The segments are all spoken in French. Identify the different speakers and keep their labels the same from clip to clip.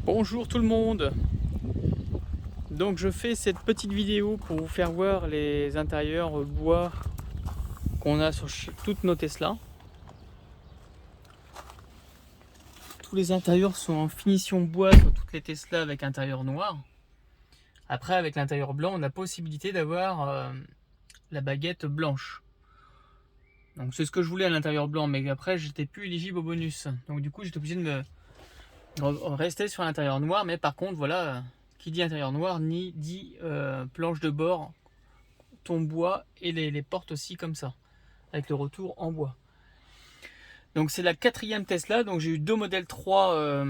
Speaker 1: Bonjour tout le monde. Donc je fais cette petite vidéo pour vous faire voir les intérieurs bois qu'on a sur toutes nos Tesla. Tous les intérieurs sont en finition bois sur toutes les Tesla avec intérieur noir. Après avec l'intérieur blanc on a possibilité d'avoir la baguette blanche. Donc c'est ce que je voulais à l'intérieur blanc, mais après j'étais plus éligible au bonus. Donc du coup j'étais obligé de me rester sur l'intérieur noir, mais par contre voilà, qui dit intérieur noir ni dit planche de bord, ton bois et les portes aussi comme ça, avec le retour en bois. Donc c'est la 4e Tesla, donc j'ai eu deux modèles 3,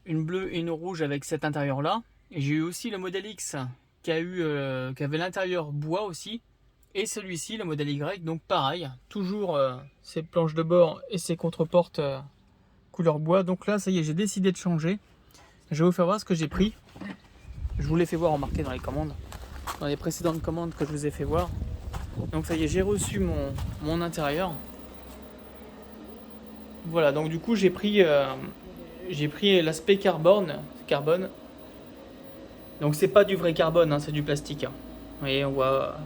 Speaker 1: une bleue et une rouge avec cet intérieur là, et j'ai eu aussi le modèle X qui avait l'intérieur bois aussi, et celui-ci le modèle Y, donc pareil, toujours ces planches de bord et ces contreportes couleur bois. Donc là ça y est, j'ai décidé de changer. Je vais vous faire voir ce que j'ai pris. Je vous l'ai fait voir remarquer dans les commandes, dans les précédentes commandes que je vous ai fait voir. Donc ça y est, j'ai reçu mon intérieur. Voilà, donc du coup j'ai pris l'aspect carbone. Donc c'est pas du vrai carbone, hein, c'est du plastique. Vous voyez, on voit,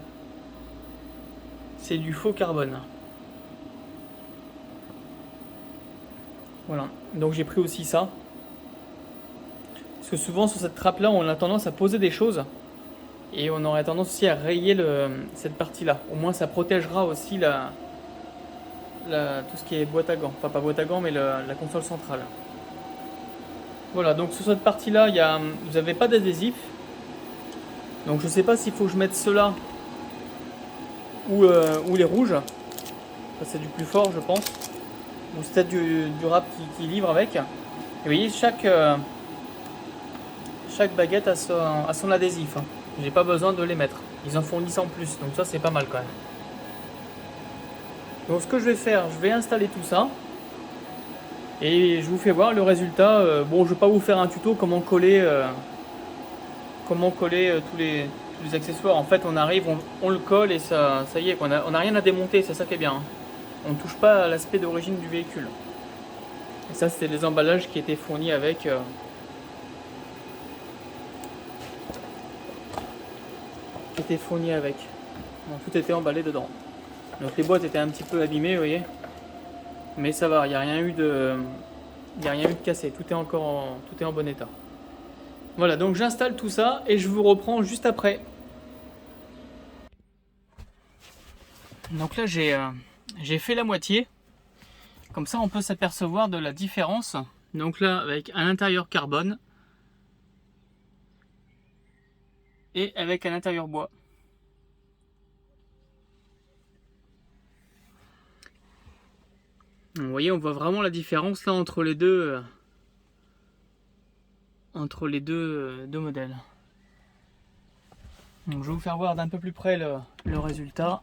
Speaker 1: c'est du faux carbone. Voilà, donc j'ai pris aussi ça. Parce que souvent sur cette trappe là on a tendance à poser des choses. Et on aurait tendance aussi à rayer cette partie là. Au moins ça protégera aussi tout ce qui est boîte à gants. Enfin pas boîte à gants mais la console centrale. Voilà, donc sur cette partie là vous n'avez pas d'adhésif. Donc je sais pas s'il faut que je mette ceux-là ou les rouges. Ça c'est du plus fort je pense. Ou c'est peut-être du rap qui livre avec. Et vous voyez chaque baguette a son adhésif. Hein. J'ai pas besoin de les mettre. Ils en fournissent en plus, donc ça c'est pas mal quand même. Donc ce que je vais faire, je vais installer tout ça. Et je vous fais voir le résultat. Bon, je vais pas vous faire un tuto comment coller tous les accessoires. En fait, on arrive, on le colle et ça y est, on a rien à démonter. C'est ça qui est bien. Hein. On ne touche pas à l'aspect d'origine du véhicule. Et ça, c'était les emballages qui étaient fournis avec. Bon, tout était emballé dedans. Donc les boîtes étaient un petit peu abîmées, vous voyez. Mais ça va, il n'y a rien eu de cassé. Tout est en bon état. Voilà, donc j'installe tout ça et je vous reprends juste après. Donc là j'ai fait la moitié. Comme ça on peut s'apercevoir de la différence. Donc là avec un intérieur carbone et avec un intérieur bois. Vous voyez, on voit vraiment la différence là entre les deux modèles. Donc je vais vous faire voir d'un peu plus près le résultat.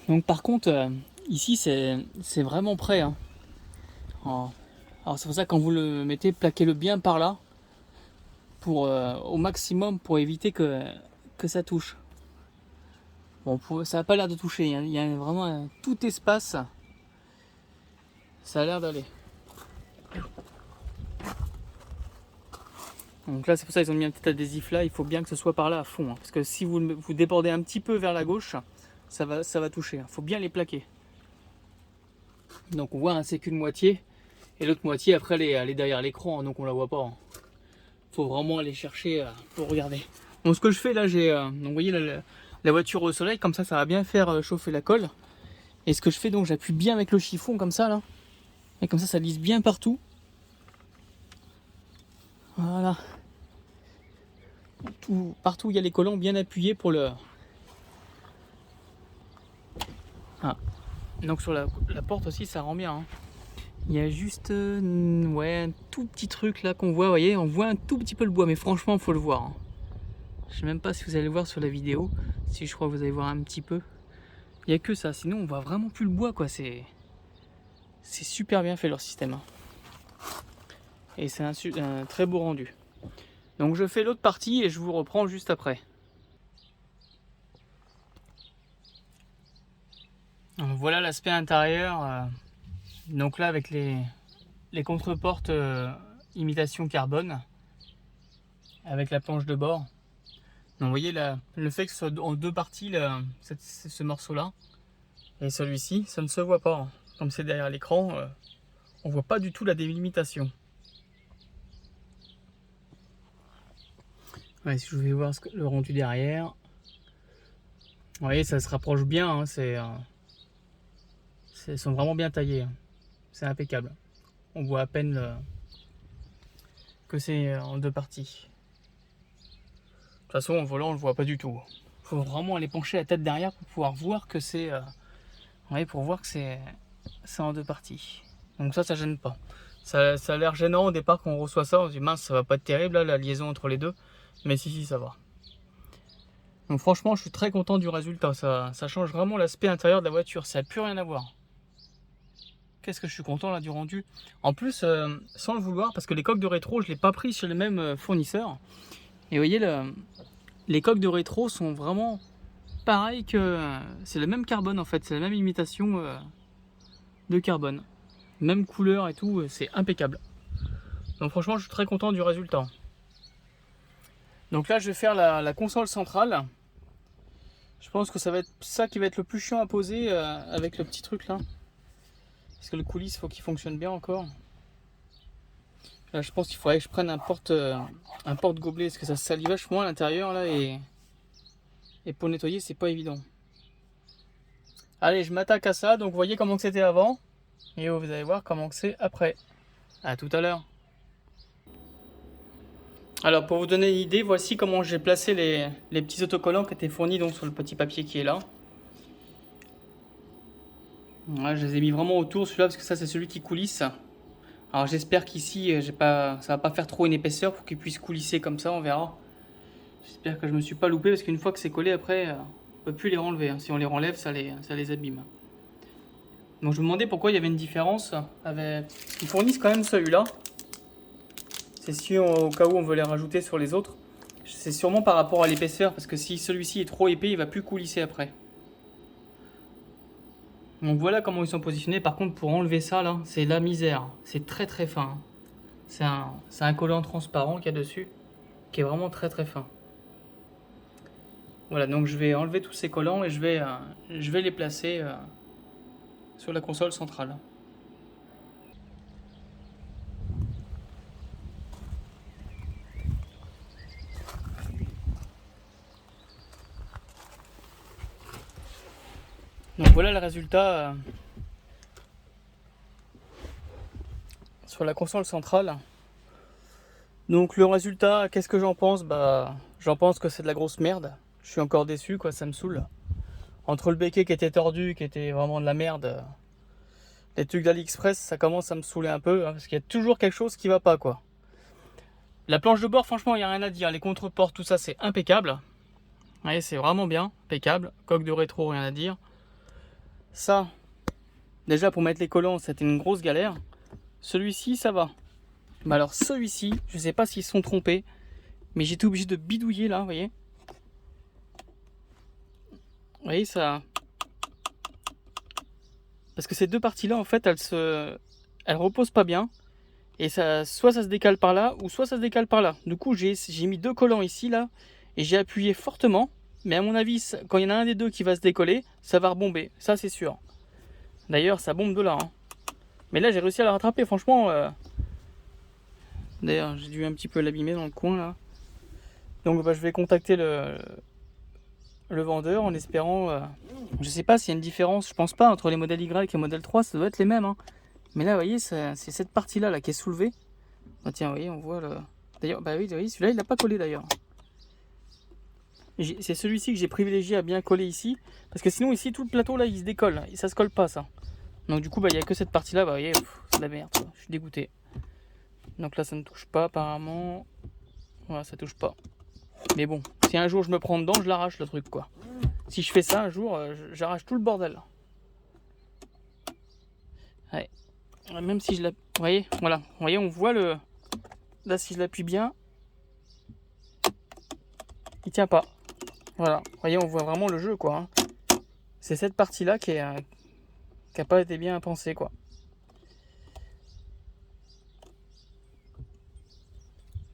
Speaker 1: Donc par contre, ici c'est vraiment près. Hein. Alors c'est pour ça que quand vous le mettez, plaquez-le bien par là. Au maximum pour éviter que ça touche. Bon, ça n'a pas l'air de toucher. Il y a vraiment un tout espace. Ça a l'air d'aller. Donc là c'est pour ça qu'ils ont mis un petit adhésif là. Il faut bien que ce soit par là à fond. Hein, parce que si vous débordez un petit peu vers la gauche, ça va toucher. Il faut bien les plaquer. Donc on voit, hein, c'est qu'une moitié. Et l'autre moitié après elle est derrière l'écran. Hein, donc on la voit pas. Hein. Faut vraiment aller chercher pour regarder. Donc ce que je fais là, donc vous voyez la voiture au soleil, comme ça va bien faire chauffer la colle. Et ce que je fais, donc j'appuie bien avec le chiffon comme ça là, et comme ça lisse bien partout. Voilà. Partout où il y a les collants bien appuyés pour le. Ah. Donc sur la porte aussi ça rend bien. Hein. Il y a juste ouais, un tout petit truc là qu'on voit, vous voyez, on voit un tout petit peu le bois, mais franchement faut le voir. Hein. Je sais même pas si vous allez le voir sur la vidéo. Si, je crois que vous allez voir un petit peu. Il n'y a que ça, sinon on voit vraiment plus le bois quoi. C'est super bien fait leur système. Hein. Et c'est un très beau rendu. Donc je fais l'autre partie et je vous reprends juste après. Donc, voilà l'aspect intérieur. Donc là avec les contreportes imitation carbone avec la planche de bord. Donc vous voyez le fait que ce soit en deux parties ce morceau là et celui-ci, ça ne se voit pas. Comme c'est derrière l'écran, on voit pas du tout la délimitation. Ouais, si je vais voir le rendu derrière, vous voyez ça se rapproche bien, hein, ils sont vraiment bien taillés, hein. C'est impeccable. On voit à peine que c'est en deux parties. De toute façon, en volant, on le voit pas du tout. Il faut vraiment aller pencher la tête derrière pour pouvoir voir que c'est en deux parties. Donc ça gêne pas. Ça a l'air gênant au départ quand on reçoit ça. On se dit mince, ça va pas être terrible là, la liaison entre les deux. Mais si, ça va. Donc franchement, je suis très content du résultat. Ça change vraiment l'aspect intérieur de la voiture. Ça n'a plus rien à voir. Qu'est-ce que je suis content là du rendu. En plus, sans le vouloir, parce que les coques de rétro, je ne l'ai pas pris chez le même fournisseur. Et vous voyez, les coques de rétro sont vraiment pareilles que... C'est le même carbone en fait. C'est la même imitation de carbone. Même couleur et tout. C'est impeccable. Donc franchement, je suis très content du résultat. Donc là, je vais faire la console centrale. Je pense que ça va être ça qui va être le plus chiant à poser avec le petit truc là. Parce que le coulisse, il faut qu'il fonctionne bien encore. Là, je pense qu'il faudrait que je prenne un porte-gobelet parce que ça salit vachement à l'intérieur là et pour nettoyer, c'est pas évident. Allez, je m'attaque à ça. Donc, vous voyez comment c'était avant et vous allez voir comment c'est après. À tout à l'heure. Alors, pour vous donner une idée, voici comment j'ai placé les petits autocollants qui étaient fournis donc sur le petit papier qui est là. Ouais, je les ai mis vraiment autour celui-là parce que ça c'est celui qui coulisse. Alors j'espère qu'ici ça va pas faire trop une épaisseur pour qu'il puisse coulisser comme ça, on verra. J'espère que je me suis pas loupé parce qu'une fois que c'est collé après, on peut plus les renlever, hein. Si on les renlève, ça les abîme. Donc je me demandais pourquoi il y avait une différence avec... Ils fournissent quand même celui-là. C'est si au cas où on veut les rajouter sur les autres. C'est sûrement par rapport à l'épaisseur parce que si celui-ci est trop épais, il va plus coulisser après. Donc voilà comment ils sont positionnés. Par contre, pour enlever ça là, c'est la misère. C'est très très fin. C'est un collant transparent qu'il y a dessus, qui est vraiment très très fin. Voilà, donc je vais enlever tous ces collants et je vais les placer sur la console centrale. Donc voilà le résultat sur la console centrale. Donc le résultat, qu'est-ce que j'en pense? Bah, j'en pense que c'est de la grosse merde. Je suis encore déçu, quoi, ça me saoule. Entre le béquet qui était tordu, qui était vraiment de la merde, les trucs d'AliExpress, ça commence à me saouler un peu, hein, parce qu'il y a toujours quelque chose qui va pas, quoi. La planche de bord, franchement, il n'y a rien à dire. Les contreports, tout ça, c'est impeccable. Vous voyez, c'est vraiment bien, impeccable. Coque de rétro, rien à dire. Ça, déjà pour mettre les collants, c'était une grosse galère. Celui-ci, ça va. Mais alors celui-ci, je sais pas s'ils se sont trompés, mais j'étais obligé de bidouiller là, vous voyez. Vous voyez ça. Parce que ces deux parties-là, en fait, elles reposent pas bien. Et soit ça se décale par là, ou soit ça se décale par là. Du coup, j'ai mis deux collants ici, là, et j'ai appuyé fortement. Mais à mon avis, quand il y en a un des deux qui va se décoller, ça va rebomber. Ça, c'est sûr. D'ailleurs, ça bombe de là, hein. Mais là, j'ai réussi à la rattraper, franchement. D'ailleurs, j'ai dû un petit peu l'abîmer dans le coin, là. Donc, bah, je vais contacter le vendeur en espérant... je sais pas s'il y a une différence, je pense pas, entre les modèles Y et le modèle 3, ça doit être les mêmes, hein. Mais là, vous voyez, c'est cette partie-là là, qui est soulevée. Oh, tiens, vous voyez, on voit le... D'ailleurs, bah oui, celui-là, il n'a pas collé d'ailleurs. C'est celui-ci que j'ai privilégié à bien coller ici. Parce que sinon, ici, tout le plateau, là, il se décolle. Et ça se colle pas, ça. Donc, du coup, bah, il n'y a que cette partie-là. Bah, vous voyez, c'est de la merde, quoi. Je suis dégoûté. Donc là, ça ne touche pas, apparemment. Voilà, ça touche pas. Mais bon, si un jour je me prends dedans, je l'arrache, le truc, quoi. Si je fais ça un jour, j'arrache tout le bordel. Ouais. Même si je la... Vous voyez, voilà. Vous voyez, on voit le... Là, si je l'appuie bien, il tient pas. Voilà. Vous voyez, on voit vraiment le jeu, quoi, hein. C'est cette partie-là qui qui n'a pas été bien pensé, quoi.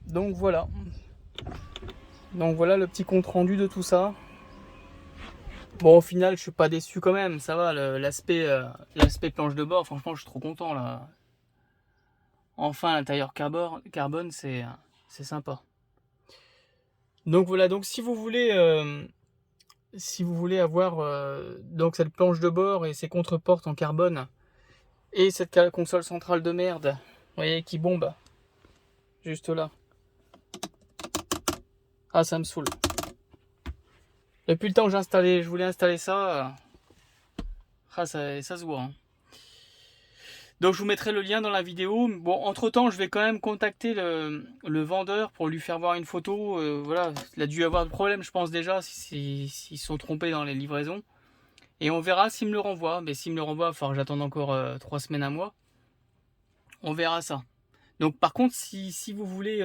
Speaker 1: Donc voilà. Donc voilà le petit compte rendu de tout ça. Bon, au final, je suis pas déçu quand même. Ça va, l'aspect planche de bord, franchement, je suis trop content là. Enfin, l'intérieur carbone, c'est sympa. Donc voilà, donc si vous voulez avoir donc cette planche de bord et ces contreportes en carbone et cette console centrale de merde, vous voyez, qui bombe juste là. Ah, ça me saoule. Depuis le temps que je voulais installer ça, ça se voit. Hein. Donc je vous mettrai le lien dans la vidéo. Bon, entre temps, je vais quand même contacter le vendeur pour lui faire voir une photo. Voilà, il a dû avoir de problème, je pense déjà, s'ils se sont trompés dans les livraisons. Et on verra s'il me le renvoie. Mais s'il me le renvoie, il va falloir que j'attende encore 3 semaines à mois. On verra ça. Donc par contre, si vous voulez,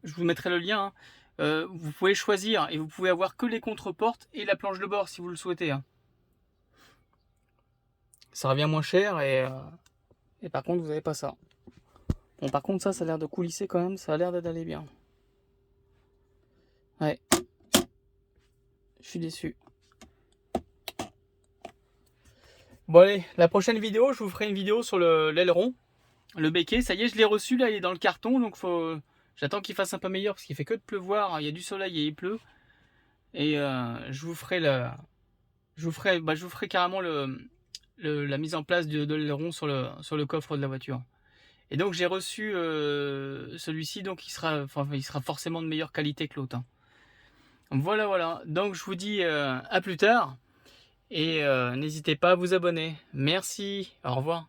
Speaker 1: je vous mettrai le lien. Hein, vous pouvez choisir et vous pouvez avoir que les contreportes et la planche de bord si vous le souhaitez. Hein. Ça revient moins cher et par contre, vous n'avez pas ça. Bon, par contre, ça a l'air de coulisser quand même. Ça a l'air d'aller bien. Ouais. Je suis déçu. Bon, allez, la prochaine vidéo, je vous ferai une vidéo sur l'aileron. Le béquet, ça y est, je l'ai reçu. Là, il est dans le carton. Donc, j'attends qu'il fasse un peu meilleur parce qu'il fait que de pleuvoir. Il y a du soleil et il pleut. Et je vous ferai je vous ferai carrément la mise en place de l'aileron sur le coffre de la voiture. Et donc j'ai reçu celui-ci, donc il sera forcément de meilleure qualité que l'autre. Hein. Voilà. Donc je vous dis à plus tard et n'hésitez pas à vous abonner. Merci, au revoir.